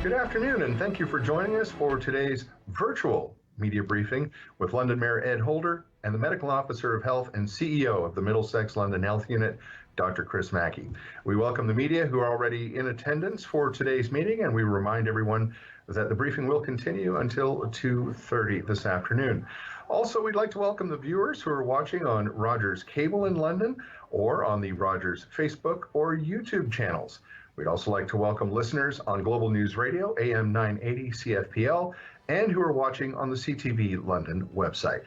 Good afternoon, and thank you for joining us for today's virtual media briefing with London Mayor Ed Holder and the Medical Officer of Health and CEO of the Middlesex-London Health Unit, Dr. Chris Mackie. We welcome the media who are already in attendance for today's meeting, and we remind everyone that the briefing will continue until 2:30 this afternoon. Also, we'd like to welcome the viewers who are watching on Rogers Cable in London or on the Rogers Facebook or YouTube channels. We'd also like to welcome listeners on Global News Radio, AM 980 CFPL, and who are watching on the CTV London website.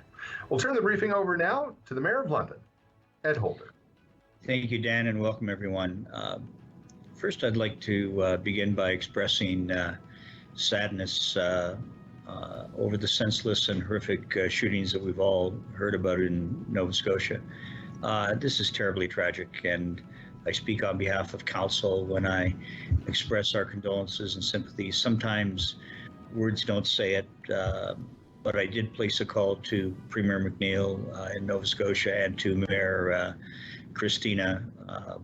We'll turn the briefing over now to the Mayor of London, Ed Holder. Thank you, Dan, and welcome everyone. First, I'd like to begin by expressing sadness over the senseless and horrific shootings that we've all heard about in Nova Scotia. This is terribly tragic, and I speak on behalf of Council when I express our condolences and sympathies. Sometimes words don't say it, but I did place a call to Premier McNeil in Nova Scotia and to Mayor Christina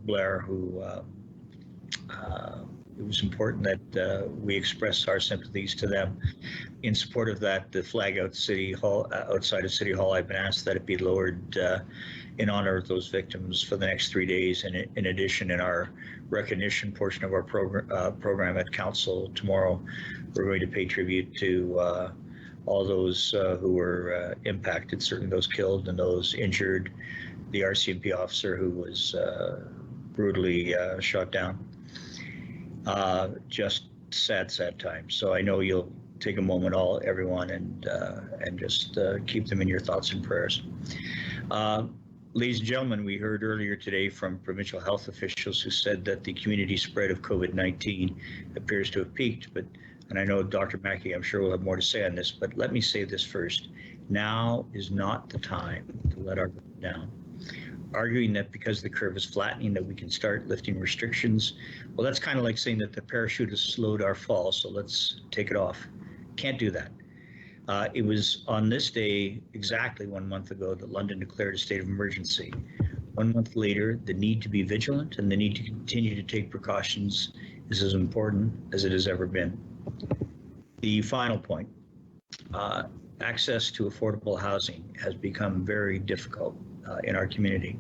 Blair, who it was important that we express our sympathies to them. In support of that, the flag outside of City Hall, I've been asked that it be lowered in honor of those victims for the next 3 days. And in addition, in our recognition portion of our program at Council tomorrow, we're going to pay tribute to all those who were impacted, certainly those killed and those injured, the RCMP officer who was brutally shot down. Just sad times. So I know you'll take a moment, everyone, and just keep them in your thoughts and prayers. Ladies and gentlemen, we heard earlier today from provincial health officials who said that the community spread of COVID-19 appears to have peaked, and I know Dr. Mackie, I'm sure will have more to say on this, but let me say this first. Now is not the time to let our guard down. Arguing that because the curve is flattening that we can start lifting restrictions, well, that's kind of like saying that the parachute has slowed our fall, so let's take it off. Can't do that. It was on this day, exactly 1 month ago, that London declared a state of emergency. 1 month later, the need to be vigilant and the need to continue to take precautions is as important as it has ever been. The final point, access to affordable housing has become very difficult in our community.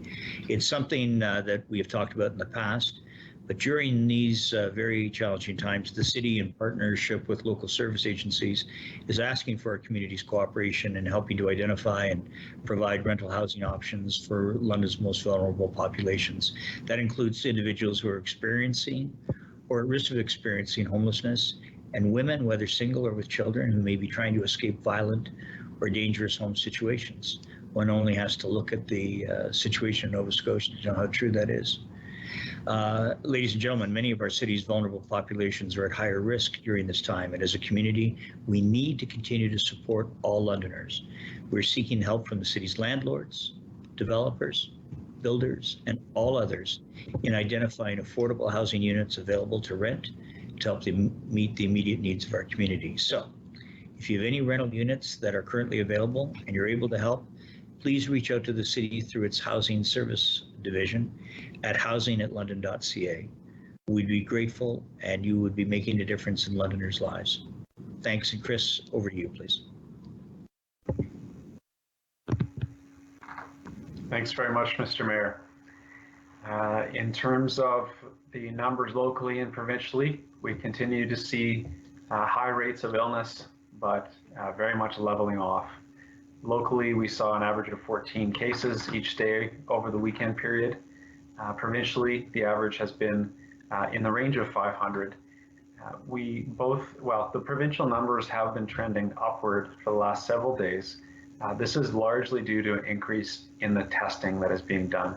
It's something that we have talked about in the past, but during these very challenging times, the city, in partnership with local service agencies, is asking for our community's cooperation in helping to identify and provide rental housing options for London's most vulnerable populations. That includes individuals who are experiencing or at risk of experiencing homelessness, and women, whether single or with children, who may be trying to escape violent or dangerous home situations. One only has to look at the situation in Nova Scotia to know how true that is. Ladies and gentlemen, many of our city's vulnerable populations are at higher risk during this time, and as a community, we need to continue to support all Londoners. We're seeking help from the city's landlords, developers, builders, and all others in identifying affordable housing units available to rent to help them meet the immediate needs of our community. So, if you have any rental units that are currently available and you're able to help, please reach out to the city through its Housing Service Division at housing@london.ca. We'd be grateful, and you would be making a difference in Londoners' lives. Thanks, and Chris, over to you, please. Thanks very much, Mr. Mayor. In terms of the numbers locally and provincially, we continue to see high rates of illness, but very much leveling off. Locally, we saw an average of 14 cases each day over the weekend period. Provincially, the average has been in the range of 500. The provincial numbers have been trending upward for the last several days. This is largely due to an increase in the testing that is being done.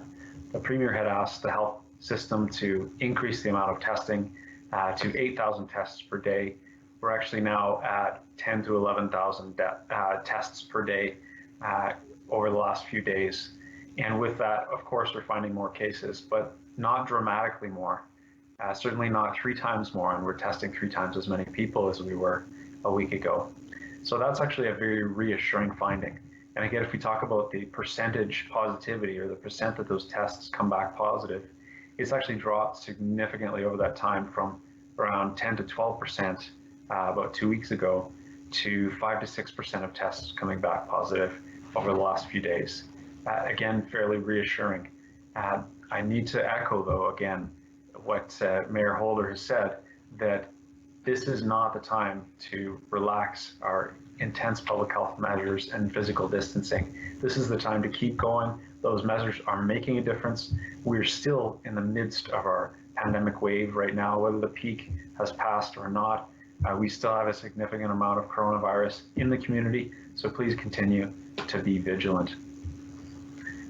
The Premier had asked the health system to increase the amount of testing to 8,000 tests per day. We're actually now at 10 to 11,000 tests per day over the last few days. And with that, of course, we're finding more cases, but not dramatically more. Certainly not 3 times more, and we're testing 3 times as many people as we were a week ago. So that's actually a very reassuring finding. And again, if we talk about the percentage positivity or the percent that those tests come back positive, it's actually dropped significantly over that time from around 10 to 12% about 2 weeks ago to 5 to 6% of tests coming back positive over the last few days. Again, fairly reassuring. I need to echo, though, again, what Mayor Holder has said, that this is not the time to relax our intense public health measures and physical distancing. This is the time to keep going. Those measures are making a difference. We're still in the midst of our pandemic wave right now, whether the peak has passed or not. We still have a significant amount of coronavirus in the community, so please continue to be vigilant.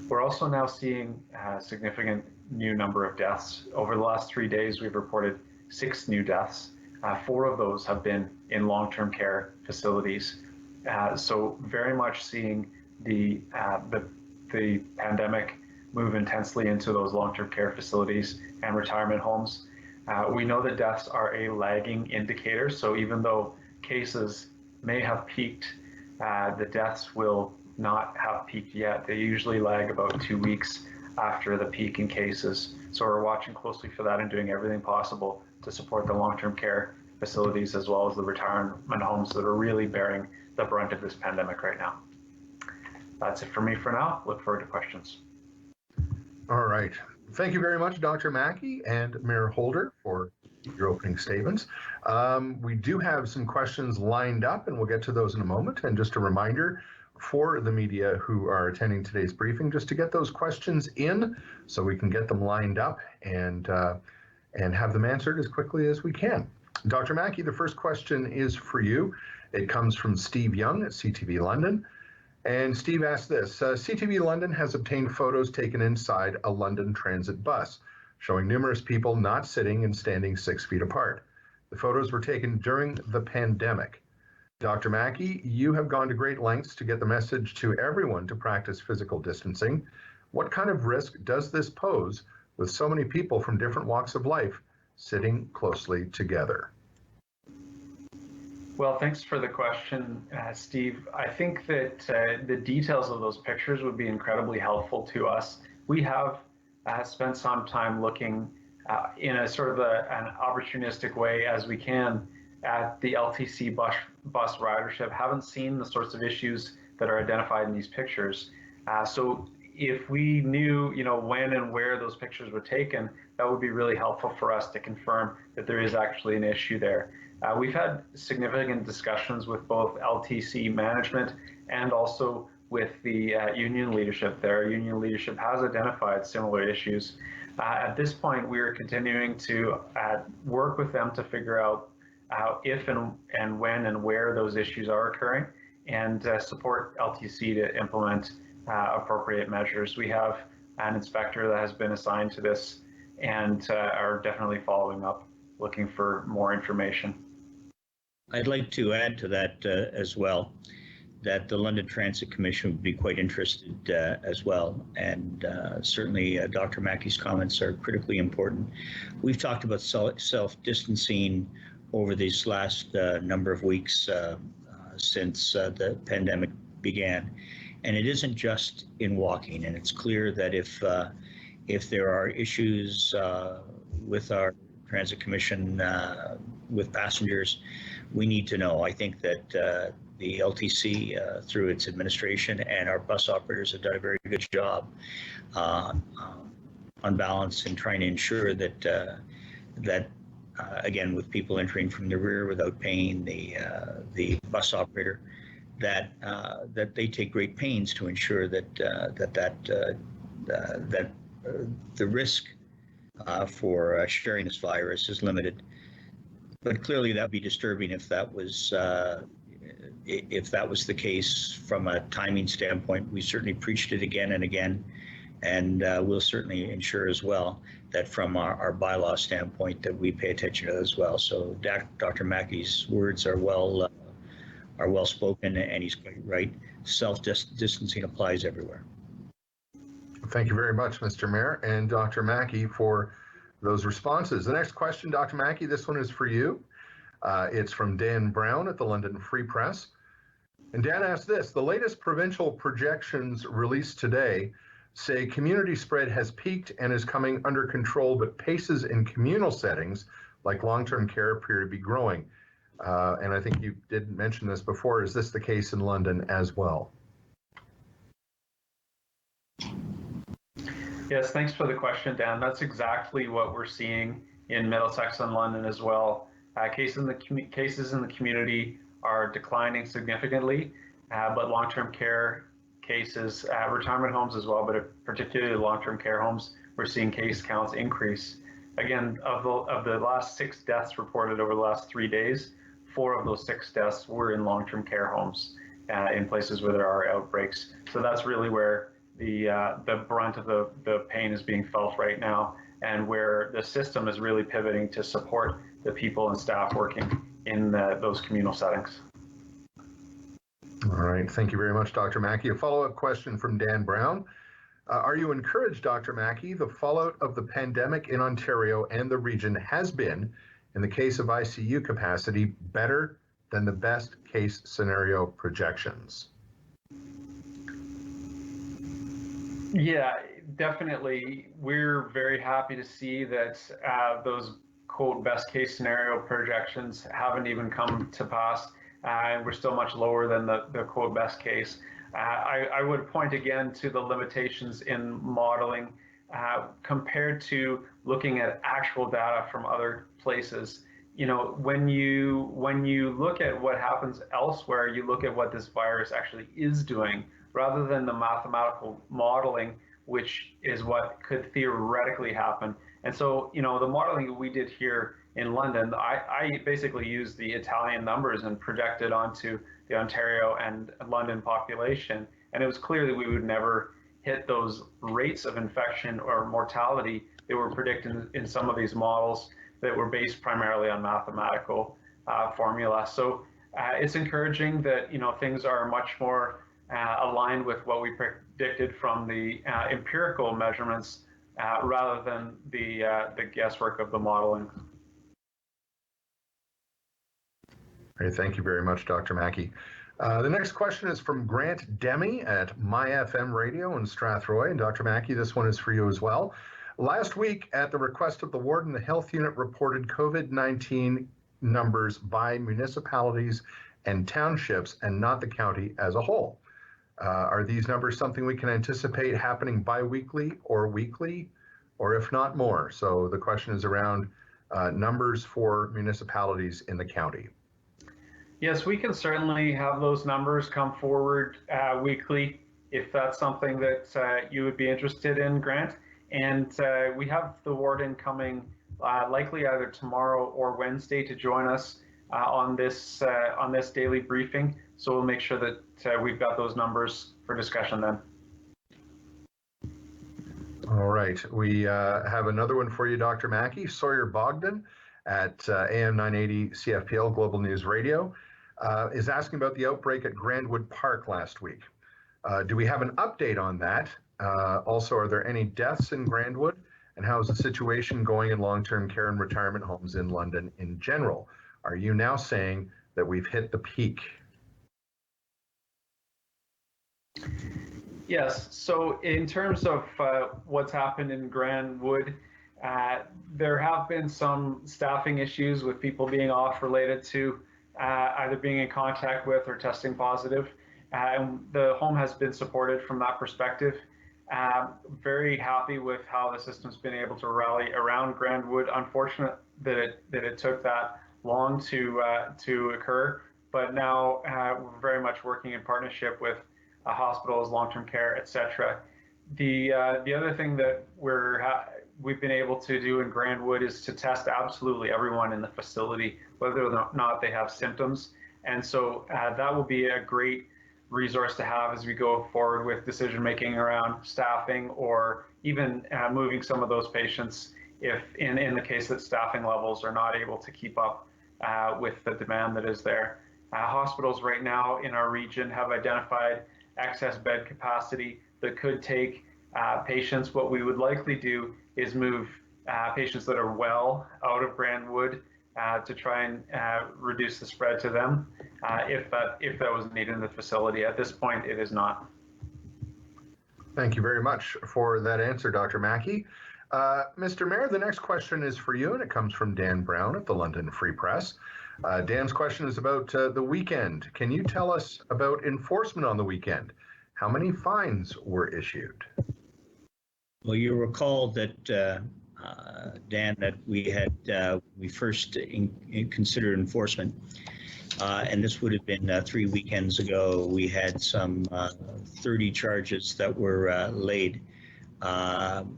We're also now seeing a significant new number of deaths. Over the last 3 days, we've reported 6 new deaths. 4 of those have been in long-term care facilities. So very much seeing the pandemic move intensely into those long-term care facilities and retirement homes. We know that deaths are a lagging indicator, so even though cases may have peaked, the deaths will not have peaked yet. They usually lag about 2 weeks after the peak in cases. So we're watching closely for that and doing everything possible to support the long-term care facilities as well as the retirement homes that are really bearing the brunt of this pandemic right now. That's it for me for now. Look forward to questions. All right. Thank you very much, Dr. Mackie and Mayor Holder, for your opening statements. We do have some questions lined up, and we'll get to those in a moment. And just a reminder for the media who are attending today's briefing, just to get those questions in so we can get them lined up and have them answered as quickly as we can. Dr. Mackie, the first question is for you. It comes from Steve Young at CTV London. And Steve asked this, CTV London has obtained photos taken inside a London transit bus, showing numerous people not sitting and standing 6 feet apart. The photos were taken during the pandemic. Dr. Mackie, you have gone to great lengths to get the message to everyone to practice physical distancing. What kind of risk does this pose with so many people from different walks of life sitting closely together? Well, thanks for the question, Steve. I think that the details of those pictures would be incredibly helpful to us. We have spent some time looking in a sort of an opportunistic way as we can at the LTC bus ridership. Haven't seen the sorts of issues that are identified in these pictures. So if we knew, when and where those pictures were taken, that would be really helpful for us to confirm that there is actually an issue there. We've had significant discussions with both LTC management and also with the union leadership there. Union leadership has identified similar issues. At this point, we are continuing to work with them to figure out how, if and when and where those issues are occurring, and support LTC to implement appropriate measures. We have an inspector that has been assigned to this and are definitely following up, looking for more information. I'd like to add to that as well, that the London Transit Commission would be quite interested as well. And certainly Dr. Mackie's comments are critically important. We've talked about self-distancing over these last number of weeks since the pandemic began. And it isn't just in walking. And it's clear that if there are issues with our Transit Commission, with passengers, we need to know. I think that the LTC, through its administration and our bus operators, have done a very good job on balance in trying to ensure that again, with people entering from the rear without paying the bus operator, that they take great pains to ensure that the risk for sharing this virus is limited. But clearly, that'd be disturbing if that was the case from a timing standpoint. We certainly preached it again and again, and we'll certainly ensure as well that from our bylaw standpoint that we pay attention to that as well. So Dr. Mackie's words are well spoken, and he's quite right. Self-distancing applies everywhere. Thank you very much, Mr. Mayor and Dr. Mackie, for those responses. The next question, Dr. Mackie, this one is for you. It's from Dan Brown at the London Free Press. And Dan asked this: the latest provincial projections released today say community spread has peaked and is coming under control, but paces in communal settings like long-term care appear to be growing. And I think you did mention this before. Is this the case in London as well? Yes, thanks for the question, Dan. That's exactly what we're seeing in Middlesex and London as well. Cases in the community are declining significantly, but long-term care cases, retirement homes as well, but particularly long-term care homes, we're seeing case counts increase. Again, of the last 6 deaths reported over the last 3 days, 4 of those 6 deaths were in long-term care homes in places where there are outbreaks. So that's really where the brunt of the pain is being felt right now, and where the system is really pivoting to support the people and staff working in those communal settings. All right, thank you very much, Dr. Mackie. A follow-up question from Dan Brown. Are you encouraged, Dr. Mackie, the fallout of the pandemic in Ontario and the region has been, in the case of ICU capacity, better than the best case scenario projections? Yeah, definitely. We're very happy to see that those quote best case scenario projections haven't even come to pass. And we're still much lower than the quote best case. I would point again to the limitations in modeling compared to looking at actual data from other places. You know, when you look at what happens elsewhere, you look at what this virus actually is doing, rather than the mathematical modeling, which is what could theoretically happen. And so, you know, the modeling that we did here in London, I basically used the Italian numbers and projected onto the Ontario and London population. And it was clear that we would never hit those rates of infection or mortality that were predicted in some of these models that were based primarily on mathematical formula. So it's encouraging that, you know, things are much more aligned with what we predicted from the empirical measurements rather than the guesswork of the modeling. Great, thank you very much, Dr. Mackie. The next question is from Grant Demi at MyFM Radio in Strathroy. And Dr. Mackie, this one is for you as well. Last week, at the request of the warden, the health unit reported COVID-19 numbers by municipalities and townships and not the county as a whole. Are these numbers something we can anticipate happening bi-weekly or weekly, or if not more? So the question is around numbers for municipalities in the county. Yes, we can certainly have those numbers come forward weekly if that's something that you would be interested in, Grant. And we have the warden coming likely either tomorrow or Wednesday to join us on this daily briefing. So we'll make sure that we've got those numbers for discussion then. All right, we have another one for you, Dr. Mackie. Sawyer Bogdan at AM 980 CFPL Global News Radio is asking about the outbreak at Grandwood Park last week. Do we have an update on that? Also, are there any deaths in Grandwood? And how is the situation going in long-term care and retirement homes in London in general? Are you now saying that we've hit the peak? Yes, so in terms of what's happened in Grandwood, there have been some staffing issues with people being off related to either being in contact with or testing positive. And the home has been supported from that perspective. Very happy with how the system's been able to rally around Grandwood. Unfortunate that it took that long to occur, but now we're very much working in partnership with hospitals, long-term care, etc. The other thing that we've been able to do in Grandwood is to test absolutely everyone in the facility, whether or not they have symptoms. And so that will be a great resource to have as we go forward with decision making around staffing, or even moving some of those patients if in the case that staffing levels are not able to keep up with the demand that is there. Hospitals right now in our region have identified excess bed capacity that could take patients. What we would likely do is move patients that are well out of Grandwood to try and reduce the spread to them if that was needed in the facility. At this point, it is not. Thank you very much for that answer, Dr. Mackie. Mr. Mayor, the next question is for you, and it comes from Dan Brown at the London Free Press. Dan's question is about the weekend. Can you tell us about enforcement on the weekend? How many fines were issued? Well, you recall that, Dan, that we first considered enforcement, and this would have been 3 weekends ago. We had some 30 charges that were laid. And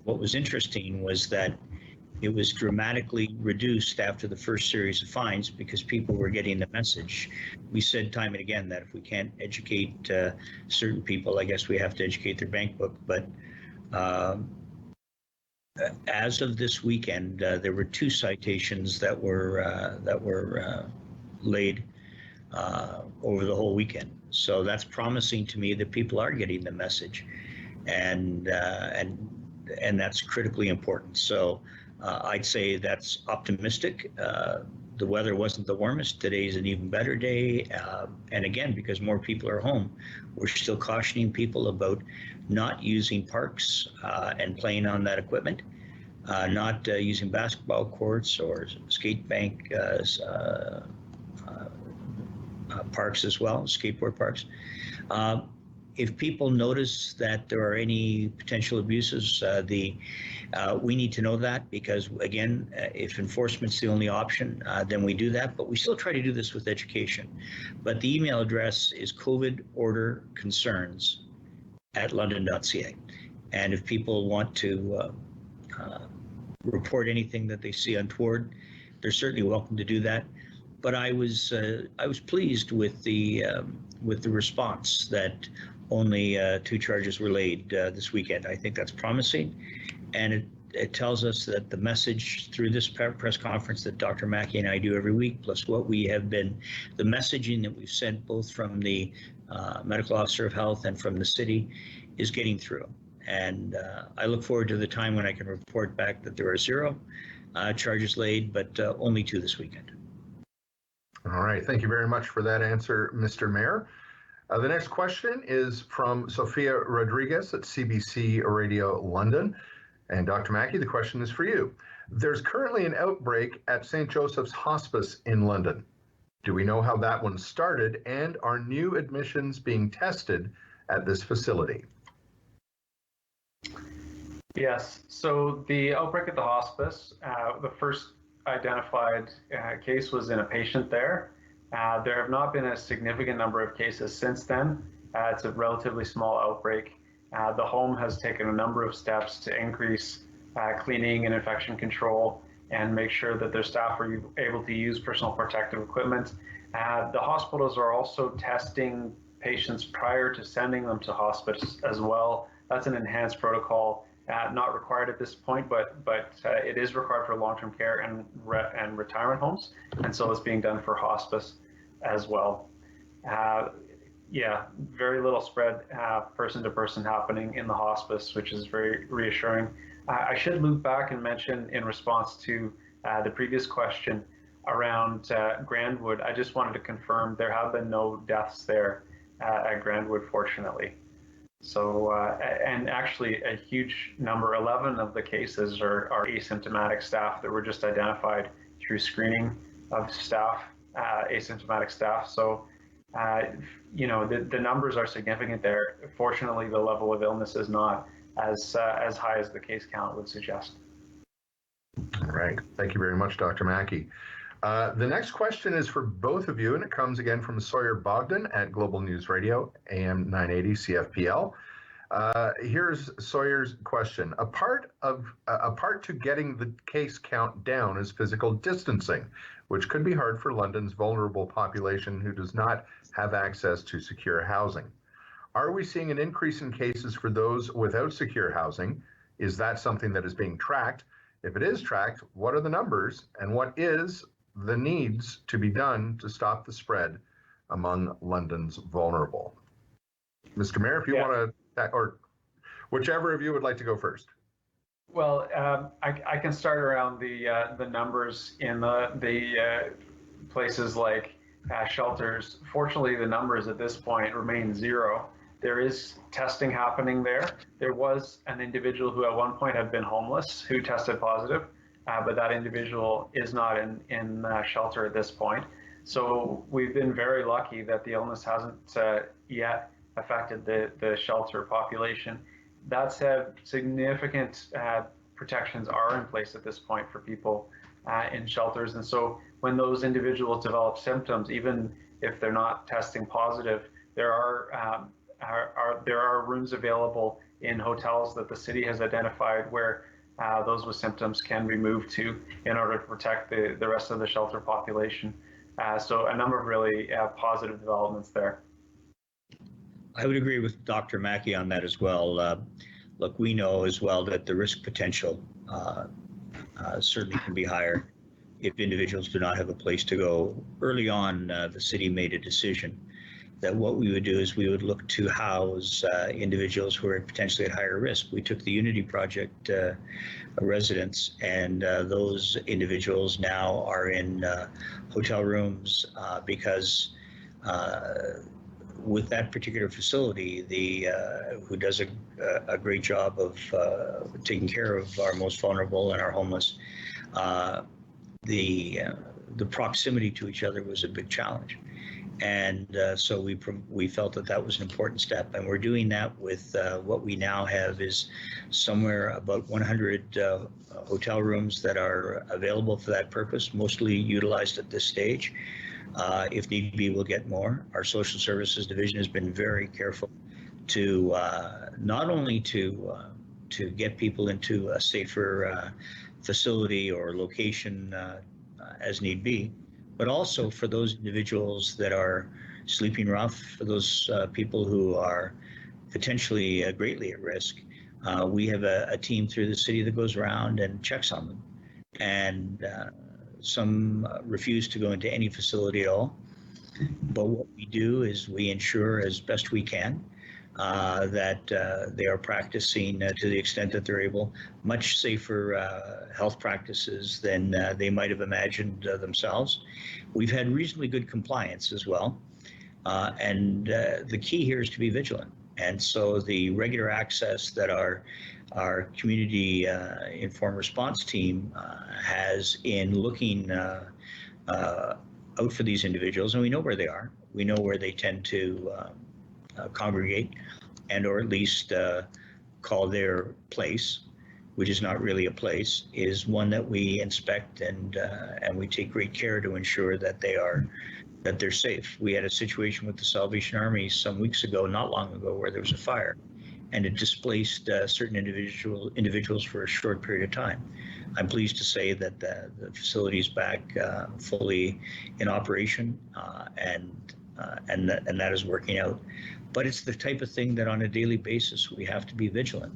what was interesting was that it was dramatically reduced after the first series of fines because people were getting the message. We said time and again that if we can't educate certain people, I guess we have to educate their bank book. But as of this weekend, there were 2 citations that were laid over the whole weekend. So that's promising to me that people are getting the message, and that's critically important. So I'd say that's optimistic. The weather wasn't the warmest. Today's an even better day. And again, because more people are home, we're still cautioning people about not using parks and playing on that equipment, not using basketball courts or skate bank parks as well, skateboard parks. If people notice that there are any potential abuses, we need to know that, because again, if enforcement's the only option, then we do that. But we still try to do this with education. But the email address is covidorderconcerns@london.ca. And if people want to report anything that they see untoward, they're certainly welcome to do that. But I was pleased with the response that only 2 charges were laid this weekend. I think that's promising, and it tells us that the message through this press conference that Dr. Mackie and I do every week, plus what we have been, the messaging that we've sent both from the medical officer of health and from the city, is getting through. And I look forward to the time when I can report back that there are 0 charges laid, but only 2 this weekend. All right. Thank you very much for that answer, Mr. Mayor. The next question is from Sophia Rodriguez at CBC Radio London. And Dr. Mackie, the question is for you. There's currently an outbreak at St. Joseph's Hospice in London. Do we know how that one started, and are new admissions being tested at this facility? Yes, so the outbreak at the hospice, the first identified case was in a patient there. There have not been a significant number of cases since then. It's a relatively small outbreak. The home has taken a number of steps to increase cleaning and infection control and make sure that their staff are able to use personal protective equipment. The hospitals are also testing patients prior to sending them to hospice as well. That's an enhanced protocol, not required at this point, but it is required for long-term care and retirement homes, and so it's being done for hospice as well. Yeah, very little spread person to person happening in the hospice, which is very reassuring. I should loop back and mention, in response to the previous question around Grandwood, I just wanted to confirm there have been no deaths there at Grandwood, fortunately. So, and actually a huge number, 11 of the cases are asymptomatic staff that were just identified through screening of staff, asymptomatic staff. So, you know, the numbers are significant there. Fortunately, the level of illness is not as high as the case count would suggest. All right. Thank you very much, Dr. Mackie. The next question is for both of you, and it comes again from Sawyer Bogdan at Global News Radio, AM 980 CFPL. Here's Sawyer's question. A part to getting the case count down is physical distancing, which could be hard for London's vulnerable population who does not have access to secure housing. Are we seeing an increase in cases for those without secure housing? Is that something that is being tracked? If it is tracked, what are the numbers and what is the needs to be done to stop the spread among London's vulnerable? Mr. Mayor, if you want to, or whichever of you would like to go first. Well, I can start around the numbers in the places like shelters. Fortunately, the numbers at this point remain zero. There is testing happening there. There was an individual who at one point had been homeless who tested positive, but that individual is not in shelter at this point. So we've been very lucky that the illness hasn't yet affected the shelter population. That said, significant protections are in place at this point for people in shelters. And so when those individuals develop symptoms, even if they're not testing positive, there are rooms available in hotels that the city has identified where those with symptoms can be moved to in order to protect the rest of the shelter population. So a number of really positive developments there. I would agree with Dr. Mackie on that as well. Look, we know as well that the risk potential certainly can be higher if individuals do not have a place to go. Early on, the city made a decision that what we would do is we would look to house individuals who are potentially at higher risk. We took the Unity Project residents, and those individuals now are in hotel rooms because with that particular facility, who does a great job of taking care of our most vulnerable and our homeless, the proximity to each other was a big challenge. And so we felt that was an important step, and we're doing that with what we now have is somewhere about 100 hotel rooms that are available for that purpose, mostly utilized at this stage. If need be, we'll get more. Our social services division has been very careful to not only to get people into a safer facility or location as need be, but also for those individuals that are sleeping rough, for those people who are potentially greatly at risk. We have a team through the city that goes around and checks on them. And some refuse to go into any facility at all. But what we do is we ensure as best we can that they are practicing to the extent that they're able, much safer health practices than they might have imagined themselves. We've had reasonably good compliance as well. And the key here is to be vigilant. And so the regular access that our community informed response team has in looking out for these individuals, and we know where they are. We know where they tend to congregate, and or at least call their place, which is not really a place, is one that we inspect and we take great care to ensure that they're safe. We had a situation with the Salvation Army some weeks ago, not long ago, where there was a fire, and it displaced certain individuals for a short period of time. I'm pleased to say that the facility is back fully in operation, and that is working out. But it's the type of thing that on a daily basis we have to be vigilant.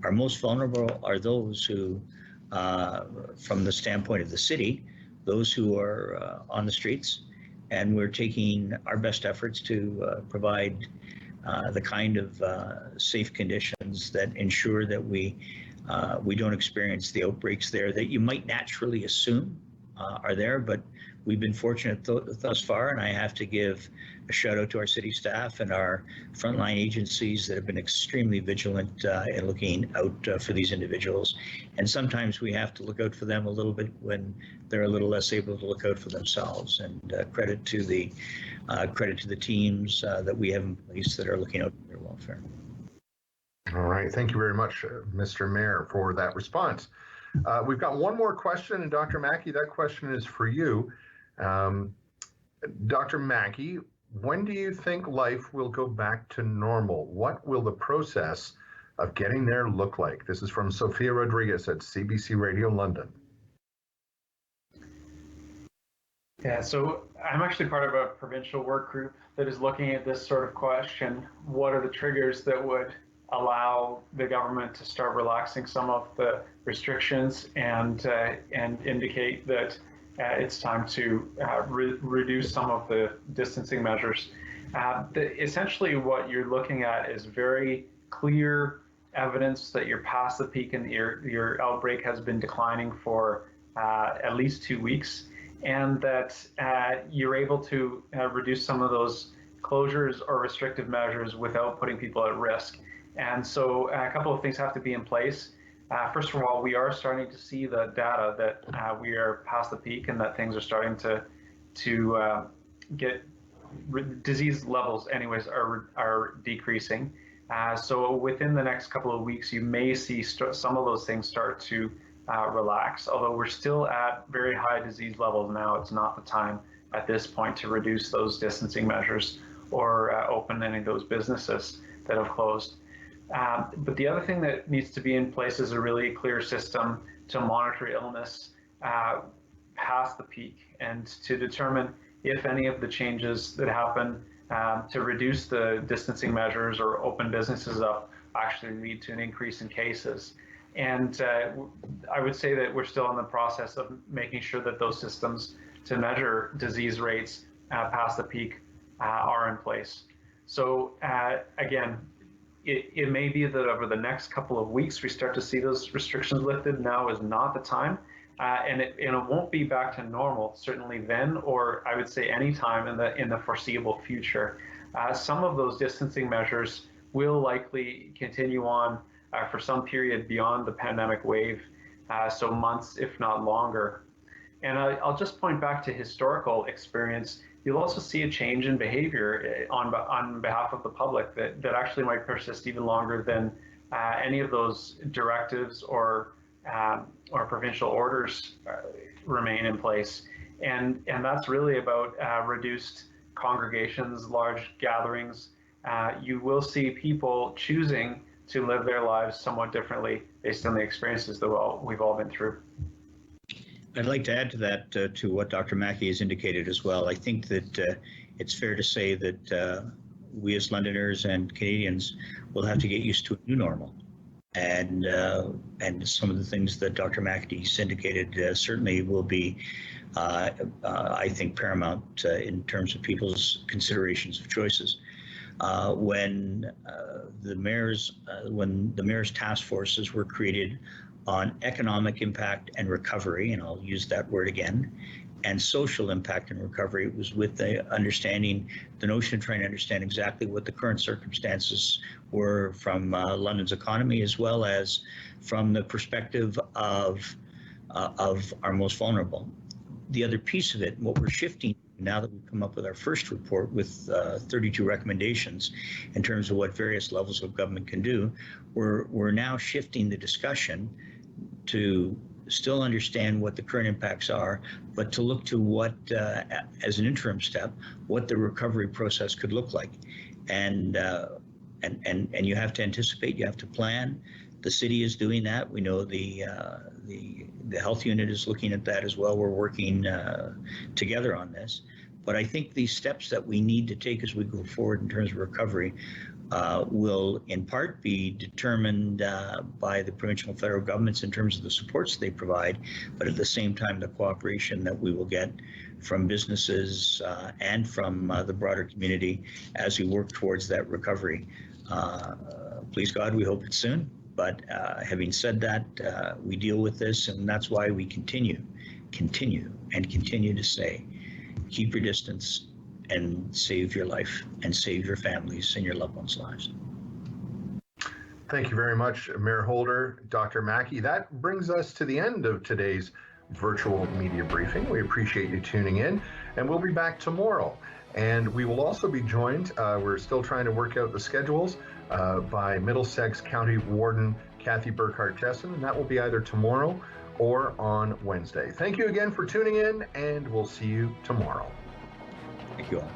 Our most vulnerable are those who, from the standpoint of the city, those who are on the streets, and we're taking our best efforts to provide the kind of safe conditions that ensure that we don't experience the outbreaks there that you might naturally assume are there. But we've been fortunate thus far, and I have to give a shout out to our city staff and our frontline agencies that have been extremely vigilant in looking out for these individuals. And sometimes we have to look out for them a little bit when they're a little less able to look out for themselves. And credit to the teams that we have in place that are looking out for their welfare. All right, thank you very much, Mr. Mayor, for that response. We've got one more question, and Dr. Mackie, that question is for you. Dr. Mackie, when do you think life will go back to normal? What will the process of getting there look like? This is from Sophia Rodriguez at CBC Radio London. Yeah, so I'm actually part of a provincial work group that is looking at this sort of question. What are the triggers that would allow the government to start relaxing some of the restrictions and indicate that it's time to reduce some of the distancing measures? Essentially, what you're looking at is very clear evidence that you're past the peak and your outbreak has been declining for at least 2 weeks, and that you're able to reduce some of those closures or restrictive measures without putting people at risk. And so a couple of things have to be in place. First of all, we are starting to see the data that we are past the peak and that things are starting to get disease levels anyways are decreasing. So within the next couple of weeks, you may see some of those things start to relax. Although we're still at very high disease levels now, it's not the time at this point to reduce those distancing measures or open any of those businesses that have closed. But the other thing that needs to be in place is a really clear system to monitor illness past the peak and to determine if any of the changes that happen to reduce the distancing measures or open businesses up actually lead to an increase in cases. And I would say that we're still in the process of making sure that those systems to measure disease rates past the peak are in place. So again, it may be that over the next couple of weeks we start to see those restrictions lifted. Now is not the time, and it won't be back to normal certainly then, or I would say any time in the foreseeable future. Some of those distancing measures will likely continue on for some period beyond the pandemic wave, so months if not longer. And I'll just point back to historical experience. You'll also see a change in behavior on behalf of the public that actually might persist even longer than any of those directives or provincial orders remain in place. And that's really about reduced congregations, large gatherings. You will see people choosing to live their lives somewhat differently based on the experiences that we've all been through. I'd like to add to that, to what Dr. Mackie has indicated as well. I think that it's fair to say that we as Londoners and Canadians will have to get used to a new normal. And some of the things that Dr. Mackie indicated certainly will be, I think, paramount in terms of people's considerations of choices. When the mayor's task forces were created on economic impact and recovery, and I'll use that word again, and social impact and recovery, it was with the notion of trying to understand exactly what the current circumstances were from London's economy, as well as from the perspective of our most vulnerable. The other piece of it, what we're shifting now that we've come up with our first report with 32 recommendations in terms of what various levels of government can do, we're now shifting the discussion to still understand what the current impacts are, but to look to what, as an interim step, what the recovery process could look like. And you have to anticipate, you have to plan. The city is doing that. We know the health unit is looking at that as well. We're working together on this. But I think these steps that we need to take as we go forward in terms of recovery will in part be determined by the provincial and federal governments in terms of the supports they provide, but at the same time the cooperation that we will get from businesses and from the broader community as we work towards that recovery. Please God, we hope it's soon. But having said that, we deal with this, and that's why we continue to say, keep your distance and save your life and save your families and your loved ones' lives. Thank you very much, Mayor Holder, Dr. Mackie. That brings us to the end of today's virtual media briefing. We appreciate you tuning in, and we'll be back tomorrow. And we will also be joined, we're still trying to work out the schedules, by Middlesex County Warden Kathy Burkhart-Tesson, and that will be either tomorrow or on Wednesday. Thank you again for tuning in, and we'll see you tomorrow. Thank you all.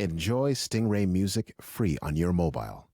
enjoy Stingray music free on your mobile.